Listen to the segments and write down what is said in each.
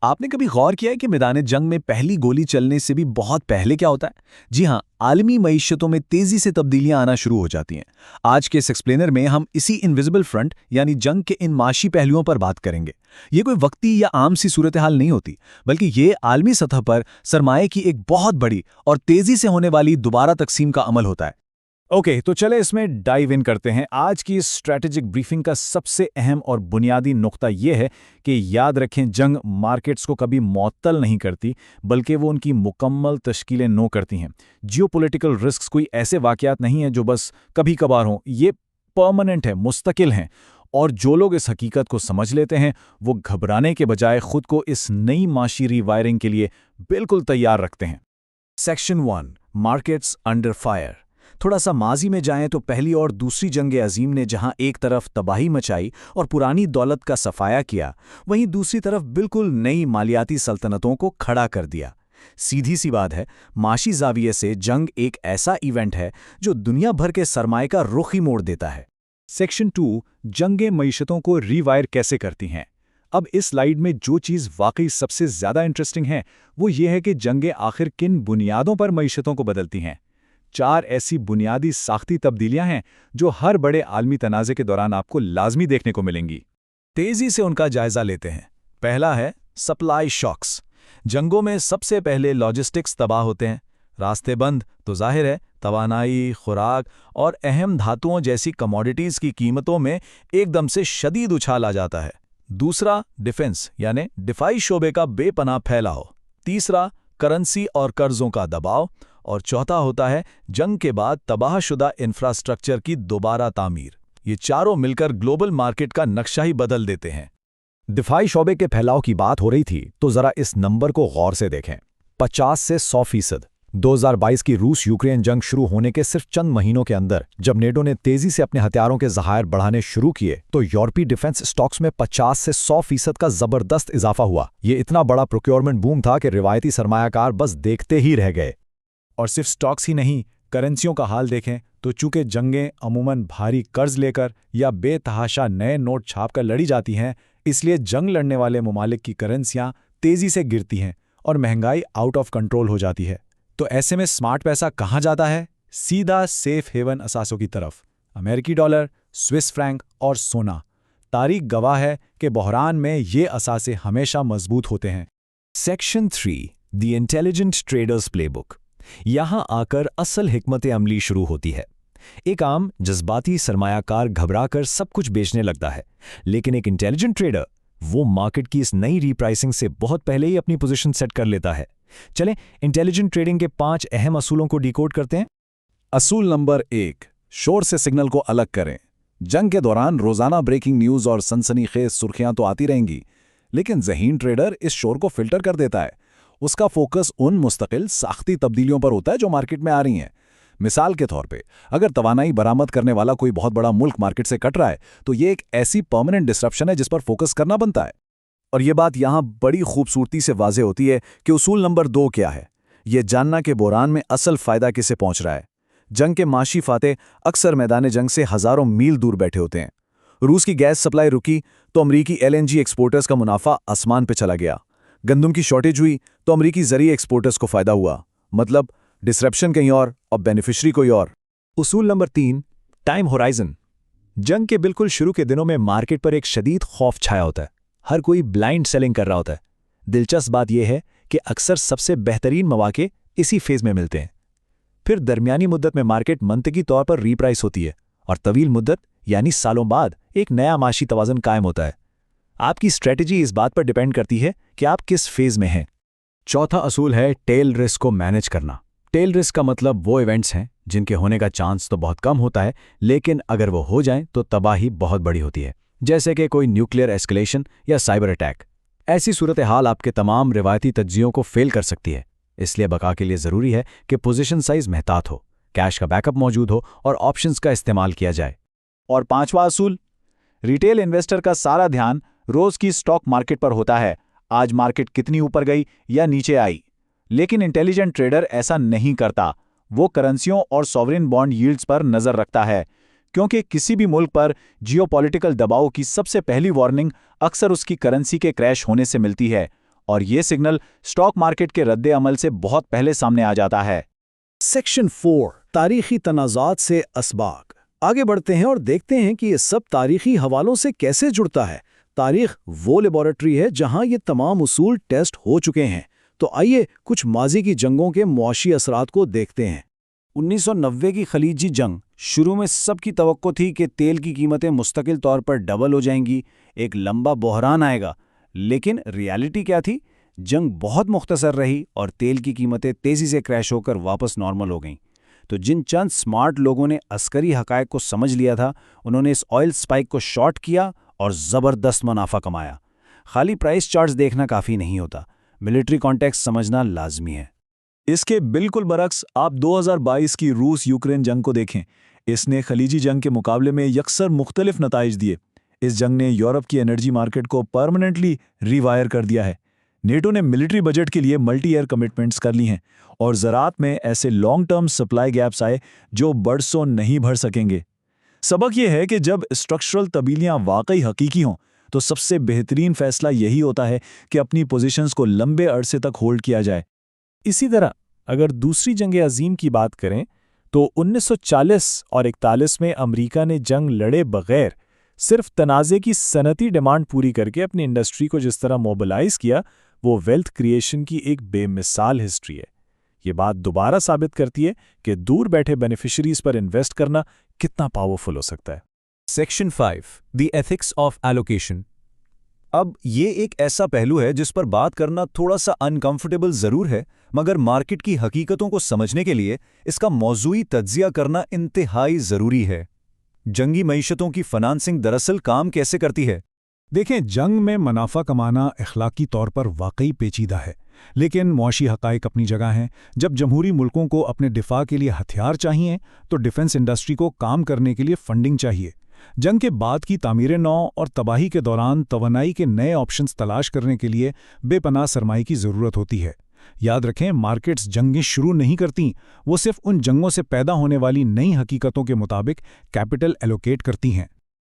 आपने कभी गौर किया है कि मैदान जंग में पहली गोली चलने से भी बहुत पहले क्या होता है? जी हाँ, आलमी मईशतों में तेजी से तब्दीलियां आना शुरू हो जाती हैं। आज के इस एक्सप्लेनर में हम इसी इनविजिबल फ्रंट यानी जंग के इन माशी पहलुओं पर बात करेंगे। ये कोई वक्ती या आम सी सूरत हाल नहीं होती, बल्कि ये आलमी सतह पर सरमाए की एक बहुत बड़ी और तेजी से होने वाली दोबारा तकसीम का अमल होता है। ओके, तो चले इसमें डाइव इन करते हैं। आज की इस स्ट्रैटेजिक ब्रीफिंग का सबसे अहम और बुनियादी नुक्ता यह है कि याद रखें, जंग मार्केट्स को कभी मअतल नहीं करती, बल्कि वो उनकी मुकम्मल तश्कीलें नो करती हैं। जियोपॉलिटिकल रिस्क्स कोई ऐसे वाक़यात नहीं हैं जो बस कभी कभार हों, ये परमानेंट है, मुस्तकिल हैं। और जो लोग इस हकीकत को समझ लेते हैं, वो घबराने के बजाय खुद को इस नई माशी रीवायरिंग के लिए बिल्कुल तैयार रखते हैं। Section 1, markets under fire. थोड़ा सा माजी में जाएं तो पहली और दूसरी जंग अजीम ने जहां एक तरफ तबाही मचाई और पुरानी दौलत का सफाया किया, वहीं दूसरी तरफ बिल्कुल नई मालियाती सल्तनतों को खड़ा कर दिया। सीधी सी बात है, माशी जाविये से जंग एक ऐसा इवेंट है जो दुनिया भर के सरमाए का रुख ही मोड़ देता है। सेक्शन 2, जंगें मईशतों को रीवायर कैसे करती हैं। अब इस स्लाइड में जो चीज़ वाकई सबसे ज़्यादा इंटरेस्टिंग है, वो ये है कि जंगें आखिर किन बुनियादों पर मईशतों को बदलती हैं। 4 ऐसी बुनियादी साख्ती तब्दीलियां हैं जो हर बड़े आलमी तनाज़े के दौरान आपको लाजमी देखने को मिलेंगी। तेज़ी से उनका जायज़ा लेते हैं। पहला है सप्लाई शॉक्स। जंगों में सबसे पहले लॉजिस्टिक्स तबाह होते हैं। रास्ते बंद तो जाहिर है तवानाई, खुराक और अहम धातुओं जैसी कमोडिटीज़ की कीमतों में एकदम से शदीद उछाल आ जाता है। दूसरा, डिफेंस यानी दिफाई शोबे का बेपनाह फैलाव। तीसरा, करेंसी और कर्जों का दबाव। और चौथा होता है जंग के बाद तबाहशुदा इंफ्रास्ट्रक्चर की दोबारा तामीर। ये चारों मिलकर ग्लोबल मार्केट का नक्शा ही बदल देते हैं। दिफाई शोबे के फैलाव की बात हो रही थी, तो जरा इस नंबर को गौर से देखें। 50 से 100%। 2022 की रूस यूक्रेन जंग शुरू होने के सिर्फ चंद महीनों के अंदर जब नेटो ने तेजी से अपने हथियारों के ज़खायर बढ़ाने शुरू किए, तो यूरोपीय डिफेंस स्टॉक्स में 50 से 100% का जबरदस्त इजाफा हुआ। ये इतना बड़ा प्रोक्योरमेंट बूम था कि रिवायती सरमायाकार बस देखते ही रह गए। और सिर्फ स्टॉक्स ही नहीं, करेंसियों का हाल देखें तो चूंकि जंगें अमूमन भारी कर्ज लेकर या बेतहाशा नए नोट छापकर लड़ी जाती हैं, इसलिए जंग लड़ने वाले ममालिक की करेंसियां तेजी से गिरती हैं और महंगाई आउट ऑफ कंट्रोल हो जाती है। तो ऐसे में स्मार्ट पैसा कहाँ जाता है? सीधा सेफ हेवन असासों की तरफ। अमेरिकी डॉलर, स्विस फ्रैंक और सोना। तारीख गवाह है कि बहरान में ये असासे हमेशा मजबूत होते हैं। Section 3, the intelligent traders playbook. यहां आकर असल हिकमत अमली शुरू होती है। एक आम जज्बाती सरमायाकार घबराकर सब कुछ बेचने लगता है, लेकिन एक इंटेलिजेंट ट्रेडर वो मार्केट की इस नई रीप्राइसिंग से बहुत पहले ही अपनी पोजीशन सेट कर लेता है। चलें इंटेलिजेंट ट्रेडिंग के 5 अहम असूलों को डिकोड करते हैं। असूल नंबर 1, शोर से सिग्नल को अलग करें। जंग के दौरान रोजाना ब्रेकिंग न्यूज और सनसनीखेज सुर्खियां तो आती रहेंगी, लेकिन ज़हीन ट्रेडर इस शोर को फिल्टर कर देता है। उसका फोकस उन मुस्तकिल साख्ती तब्दीलियों पर होता है जो मार्केट में आ रही हैं। मिसाल के तौर पे, अगर तवानाई बरामद करने वाला कोई बहुत बड़ा मुल्क मार्केट से कट रहा है, तो ये एक ऐसी परमानेंट डिसरप्शन है जिस पर फोकस करना बनता है। और ये बात यहाँ बड़ी खूबसूरती से वाज़े होती है कि उसूल नंबर 2 क्या है। ये जानना कि बहरान में असल फ़ायदा किसे पहुँच रहा है। जंग के माशी फाते अक्सर मैदान जंग से हज़ारों मील दूर बैठे होते हैं। रूस की गैस सप्लाई रुकी तो अमरीकी LNG एक्सपोर्टर्स का मुनाफा आसमान पर चला गया। गंदम की शॉर्टेज हुई तो अमरीकी ज़रिए एक्सपोर्टर्स को फ़ायदा हुआ। मतलब डिसरप्शन कहीं और बेनिफिशरी कोई और। उसूल नंबर 3, टाइम होराइजन। जंग के बिल्कुल शुरू के दिनों में मार्केट पर एक शदीद खौफ छाया होता है। हर कोई ब्लाइंड सेलिंग कर रहा होता है। दिलचस्प बात यह है कि अक्सर सबसे बेहतरीन मौके इसी फेज में मिलते हैं। फिर दरमियानी मुद्दत में मार्केट मंतकी तौर पर रीप्राइस होती है और तवील मुद्दत यानी सालों बाद एक नया माशी तवाज़ुन कायम होता है। आपकी स्ट्रेटजी इस बात पर डिपेंड करती है कि आप किस फेज में हैं। चौथा असूल है टेल रिस्क को मैनेज करना। टेल रिस्क का मतलब वो इवेंट्स हैं जिनके होने का चांस तो बहुत कम होता है, लेकिन अगर वो हो जाएं तो तबाही बहुत बड़ी होती है, जैसे कि कोई न्यूक्लियर एस्केलेशन या साइबर अटैक। ऐसी सूरत हाल आपके तमाम रिवायती तज्जियों को फेल कर सकती है। इसलिए बका के लिए ज़रूरी है कि पोजीशन साइज महतात हो, कैश का बैकअप मौजूद हो और ऑप्शंस का इस्तेमाल किया जाए। और 5वां असूल, रिटेल इन्वेस्टर का सारा ध्यान रोज की स्टॉक मार्केट पर होता है। आज मार्केट कितनी ऊपर गई या नीचे आई। लेकिन इंटेलिजेंट ट्रेडर ऐसा नहीं करता। वो करेंसियों और सॉवरेन बॉन्ड यील्ड्स पर नजर रखता है, क्योंकि किसी भी मुल्क पर जियोपॉलिटिकल दबाव की सबसे पहली वार्निंग अक्सर उसकी करेंसी के क्रैश होने से मिलती है। और ये सिग्नल स्टॉक मार्केट के रद्दे अमल से बहुत पहले सामने आ जाता है। सेक्शन 4 तारीखी तनाज़ात से असबाक। आगे बढ़ते हैं और देखते हैं कि ये सब तारीखी हवालों से कैसे जुड़ता है। तारीख वो लेबोरेटरी है जहां ये तमाम उसूल टेस्ट हो चुके हैं। तो आइए कुछ माजी की जंगों के मुआशी असरात को देखते हैं। 1990 की खलीजी जंग शुरू में सबकी तवक्को थी कि तेल की कीमतें मुस्तकिल तौर पर डबल हो जाएंगी, एक लंबा बहरान आएगा। लेकिन रियलिटी क्या थी? जंग बहुत मुख्तसर रही और तेल की कीमतें तेज़ी से क्रैश होकर वापस नॉर्मल हो गईं। तो जिन चंद स्मार्ट लोगों ने अस्करी हकायक को समझ लिया था, उन्होंने इस ऑयल स्पाइक को शॉर्ट किया और ज़बरदस्त मुनाफा कमाया। खाली प्राइस चार्ट्स देखना काफ़ी नहीं होता, मिलिट्री कॉन्टेक्स्ट समझना लाजमी है। इसके बिल्कुल बरक्स आप 2022 की रूस यूक्रेन जंग को देखें। इसने खलीजी जंग के मुकाबले में यकसर मुख्तलिफ नताइज दिए। इस जंग ने यूरोप की एनर्जी मार्केट को परमानेंटली रिवायर कर दिया है। नेटो ने मिलिट्री बजट के लिए मल्टी ईयर कमिटमेंट्स कर ली हैं और ज़राअत में ऐसे लॉन्ग टर्म सप्लाई गैप्स आए जो बरसों नहीं भर सकेंगे। सबक यह है कि जब स्ट्रक्चरल तब्दीलियां वाकई हकीकी हों तो सबसे बेहतरीन फैसला यही होता है कि अपनी पोजीशंस को लंबे अरसे तक होल्ड किया जाए। इसी तरह अगर दूसरी जंग अजीम की बात करें तो 1940 और 41 में अमेरिका ने जंग लड़े बगैर सिर्फ तनाज़े की सनती डिमांड पूरी करके अपनी इंडस्ट्री को जिस तरह मोबिलाइज किया, वो वेल्थ क्रिएशन की एक बेमिसाल हिस्ट्री है। ये बात दोबारा साबित करती है कि दूर बैठे बेनिफिशरीज पर इन्वेस्ट करना कितना पावरफुल हो सकता है। Section 5 the ethics of allocation. अब ये एक ऐसा पहलू है जिस पर बात करना थोड़ा सा अनकंफर्टेबल जरूर है, मगर मार्केट की हकीकतों को समझने के लिए इसका मौजूई तज्जिया करना इंतहाई ज़रूरी है। जंगी मईशतों की फाइनेंसिंग दरअसल काम कैसे करती है? देखें, जंग में मुनाफा कमाना इखलाकी तौर पर वाकई पेचीदा है, लेकिन मुआशी हकाइक अपनी जगह हैं। जब जमहूरी मुल्कों को अपने दिफा के लिए हथियार चाहिए तो डिफेंस इंडस्ट्री को काम करने के लिए फंडिंग चाहिए। जंग के बाद की तामीर नौ और तबाही के दौरान तवानाई के नए ऑप्शंस तलाश करने के लिए बेपनाह सरमाई की ज़रूरत होती है। याद रखें, मार्केट्स जंगें शुरू नहीं करती, वो सिर्फ उन जंगों से पैदा होने वाली नई हकीकतों के मुताबिक कैपिटल एलोकेट करती हैं।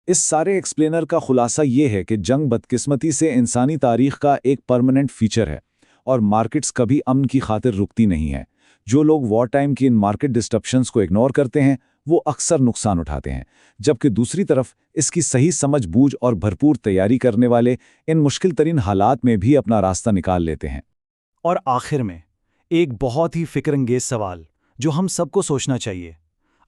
इस सारे एक्सप्लेनर का खुलासा ये है कि जंग बदकिस्मती से इंसानी तारीख का एक परमानेंट फीचर है और मार्केट्स कभी अमन की खातिर रुकती नहीं है। जो लोग वॉर टाइम की इन मार्केट डिस्टर्बशंस को इग्नोर करते हैं वो अक्सर नुकसान उठाते हैं, जबकि दूसरी तरफ इसकी सही समझ बूझ और भरपूर तैयारी करने वाले इन मुश्किल तरीन हालात में भी अपना रास्ता निकाल लेते हैं। और आखिर में एक बहुत ही फिक्रंगेज सवाल जो हम सबको सोचना चाहिए।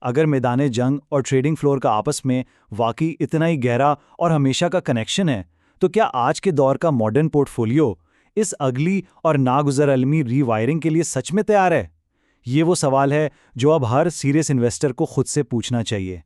अगर मैदान जंग और ट्रेडिंग फ्लोर का आपस में वाकई इतना ही गहरा और हमेशा का कनेक्शन है, तो क्या आज के दौर का मॉडर्न पोर्टफोलियो इस अगली और नागुज़र अलमी रीवायरिंग के लिए सच में तैयार है? ये वो सवाल है जो अब हर सीरियस इन्वेस्टर को खुद से पूछना चाहिए।